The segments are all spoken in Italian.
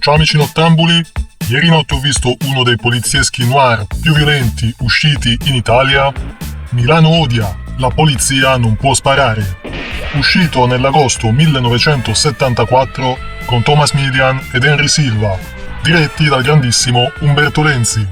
Ciao amici nottambuli, ieri notte ho visto uno dei polizieschi noir più violenti usciti in Italia. Milano odia, la polizia non può sparare. Uscito nell'agosto 1974 con Thomas Milian ed Henry Silva, diretti dal grandissimo Umberto Lenzi.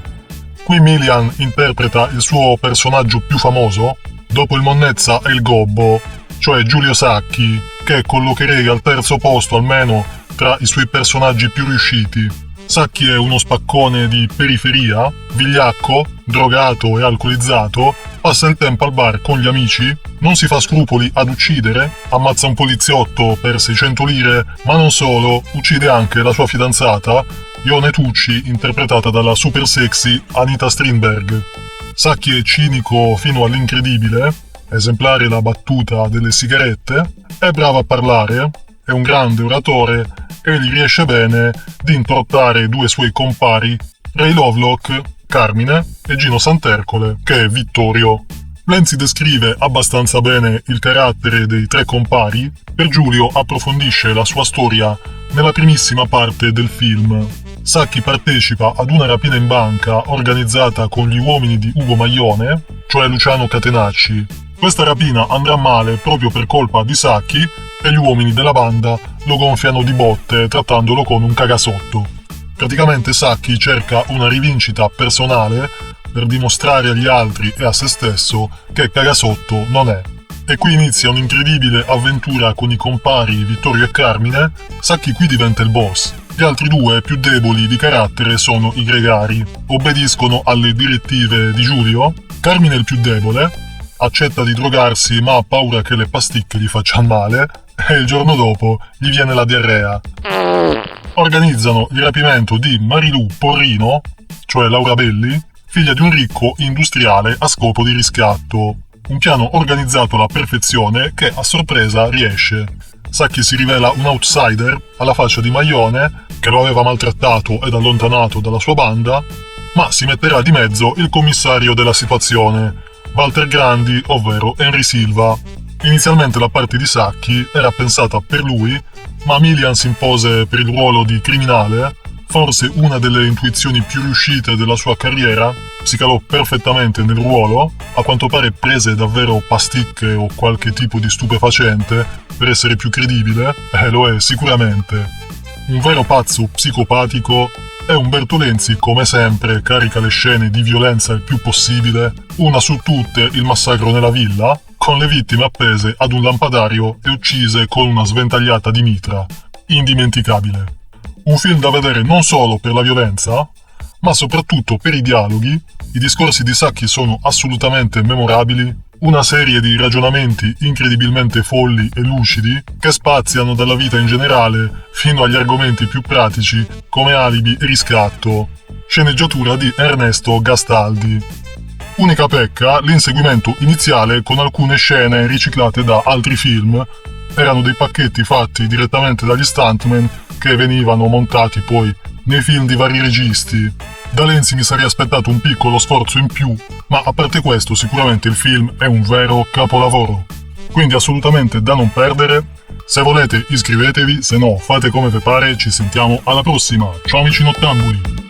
Qui Milian interpreta il suo personaggio più famoso, dopo il Monnezza e il Gobbo, cioè Giulio Sacchi, che collocherei al terzo posto almeno tra i suoi personaggi più riusciti. Sacchi è uno spaccone di periferia, vigliacco, drogato e alcolizzato, passa il tempo al bar con gli amici, non si fa scrupoli ad uccidere, ammazza un poliziotto per 600 lire, ma non solo, uccide anche la sua fidanzata, Ione Tucci, interpretata dalla super sexy Anita Strindberg. Sacchi è cinico fino all'incredibile, esemplare la battuta delle sigarette, è bravo a parlare, è un grande oratore e gli riesce bene di introttare due suoi compari, Ray Lovelock, Carmine, e Gino Santercole, che è Vittorio. Lenzi descrive abbastanza bene il carattere dei tre compari, per Giulio approfondisce la sua storia nella primissima parte del film. Sacchi partecipa ad una rapina in banca organizzata con gli uomini di Ugo Maglione, cioè Luciano Catenacci. Questa rapina andrà male proprio per colpa di Sacchi e gli uomini della banda lo gonfiano di botte trattandolo come un cagasotto. Praticamente Sacchi cerca una rivincita personale per dimostrare agli altri e a se stesso che cagasotto non è. E qui inizia un'incredibile avventura con i compari Vittorio e Carmine. Sacchi qui diventa il boss. Gli altri due, più deboli di carattere, sono i gregari. Obbediscono alle direttive di Giulio. Carmine è il più debole, accetta di drogarsi ma ha paura che le pasticche gli facciano male e il giorno dopo gli viene la diarrea. Organizzano il rapimento di Marilù Porrino, cioè Laura Belli, figlia di un ricco industriale a scopo di riscatto. Un piano organizzato alla perfezione che a sorpresa riesce. Sacchi si rivela un outsider alla faccia di Maglione, che lo aveva maltrattato ed allontanato dalla sua banda, ma si metterà di mezzo il commissario della situazione, Walter Grandi, ovvero Henry Silva. Inizialmente la parte di Sacchi era pensata per lui, ma Milian si impose per il ruolo di criminale, forse una delle intuizioni più riuscite della sua carriera, si calò perfettamente nel ruolo, a quanto pare prese davvero pasticche o qualche tipo di stupefacente per essere più credibile, e lo è sicuramente. Un vero pazzo psicopatico, e Umberto Lenzi, come sempre, carica le scene di violenza il più possibile, una su tutte il massacro nella villa, con le vittime appese ad un lampadario e uccise con una sventagliata di mitra. Indimenticabile. Un film da vedere non solo per la violenza, ma soprattutto per i dialoghi. I discorsi di Sacchi sono assolutamente memorabili, una serie di ragionamenti incredibilmente folli e lucidi che spaziano dalla vita in generale fino agli argomenti più pratici come alibi e riscatto. Sceneggiatura di Ernesto Gastaldi. Unica pecca, l'inseguimento iniziale con alcune scene riciclate da altri film. Erano dei pacchetti fatti direttamente dagli stuntman che venivano montati poi nei film di vari registi. Da Lenzi mi sarei aspettato un piccolo sforzo in più, ma a parte questo sicuramente il film è un vero capolavoro. Quindi assolutamente da non perdere. Se volete iscrivetevi, se no fate come vi pare, ci sentiamo alla prossima. Ciao amici nottambuli!